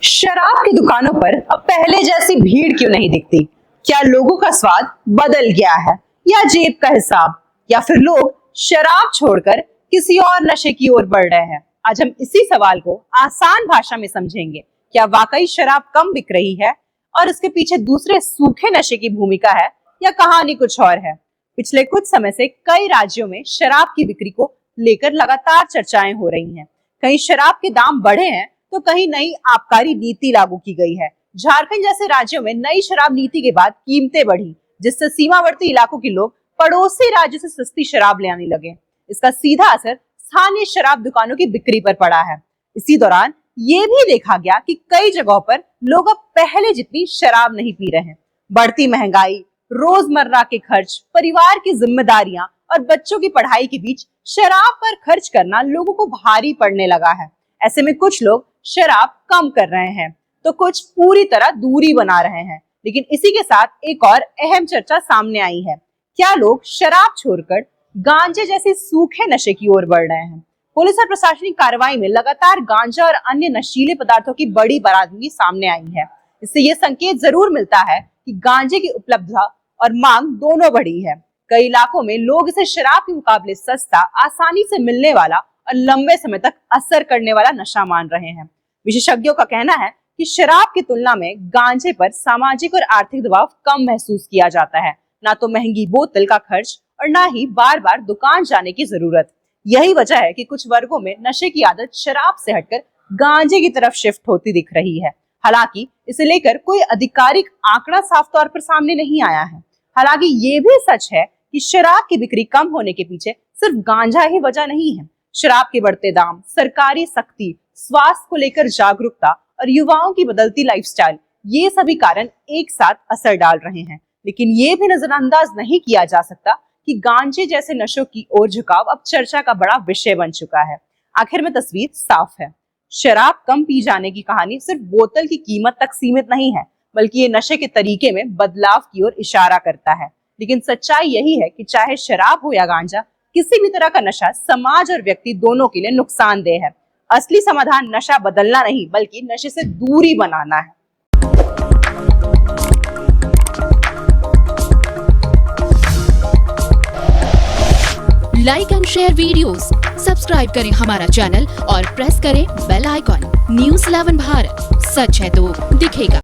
शराब की दुकानों पर अब पहले जैसी भीड़ क्यों नहीं दिखती? क्या लोगों का स्वाद बदल गया है, या जेब का हिसाब, या फिर लोग शराब छोड़कर किसी और नशे की ओर बढ़ रहे हैं? आज हम इसी सवाल को आसान भाषा में समझेंगे। क्या वाकई शराब कम बिक रही है और इसके पीछे दूसरे सूखे नशे की भूमिका है, या कहानी कुछ और है? पिछले कुछ समय से कई राज्यों में शराब की बिक्री को लेकर लगातार चर्चाएं हो रही हैं। कहीं शराब के दाम बढ़े हैं तो कहीं नई आबकारी नीति लागू की गई है। झारखंड जैसे राज्यों में नई शराब नीति के बाद कीमतें बढ़ी, जिससे सीमावर्ती इलाकों के लोग पड़ोसी राज्य से सस्ती शराब ले आने लगे। इसका सीधा असर स्थानीय शराब दुकानों की बिक्री पर पड़ा है। इसी दौरान ये भी देखा गया कि कई जगहों पर लोग अब पहले जितनी शराब नहीं पी रहे हैं। बढ़ती महंगाई, रोजमर्रा के खर्च, परिवार की जिम्मेदारियां और बच्चों की पढ़ाई के बीच शराब पर खर्च करना लोगों को भारी पड़ने लगा है। ऐसे में कुछ लोग शराब कम कर रहे हैं तो कुछ पूरी तरह दूरी बना रहे हैं। लेकिन इसी के साथ एक और अहम चर्चा सामने आई है। क्या लोग शराब छोड़कर गांजे जैसे सूखे नशे की ओर बढ़ रहे हैं? पुलिस और प्रशासनिक कार्रवाई में लगातार गांजा और अन्य नशीले पदार्थों की बड़ी बरामदगी सामने आई है। इससे ये संकेत जरूर मिलता है कि गांजे की उपलब्धता और मांग दोनों बढ़ी है। कई इलाकों में लोग इसे शराब के मुकाबले सस्ता, आसानी से मिलने वाला और लंबे समय तक असर करने वाला नशा मान रहे हैं। विशेषज्ञों का कहना है कि शराब की तुलना में गांजे पर सामाजिक और आर्थिक दबाव कम महसूस किया जाता है। ना तो महंगी बोतल का खर्च और ना ही बार बार दुकान जाने की जरूरत। यही वजह है कि कुछ वर्गों में नशे की आदत शराब से हटकर गांजे की तरफ शिफ्ट होती दिख रही है। हालांकि इसे लेकर कोई आधिकारिक आंकड़ा साफ तौर पर सामने नहीं आया है। हालांकि ये भी सच है कि शराब की बिक्री कम होने के पीछे सिर्फ गांजा ही वजह नहीं है। शराब के बढ़ते दाम, सरकारी सख्ती, स्वास्थ्य को लेकर जागरूकता और युवाओं की बदलती लाइफस्टाइल, ये सभी कारण एक साथ असर डाल रहे हैं। लेकिन ये भी नजरअंदाज नहीं किया जा सकता कि गांजे जैसे नशों की ओर झुकाव अब चर्चा का बड़ा विषय बन चुका है। आखिर में तस्वीर साफ है। शराब कम पी जाने की कहानी सिर्फ बोतल की कीमत तक सीमित नहीं है, बल्कि ये नशे के तरीके में बदलाव की ओर इशारा करता है। लेकिन सच्चाई यही है कि चाहे शराब हो या गांजा, किसी भी तरह का नशा समाज और व्यक्ति दोनों के लिए नुकसानदेह है। असली समाधान नशा बदलना नहीं, बल्कि नशे से दूरी बनाना है। Like and share videos, subscribe करें हमारा चैनल और प्रेस करें बेल आइकॉन। न्यूज़ 11 भारत, सच है तो दिखेगा।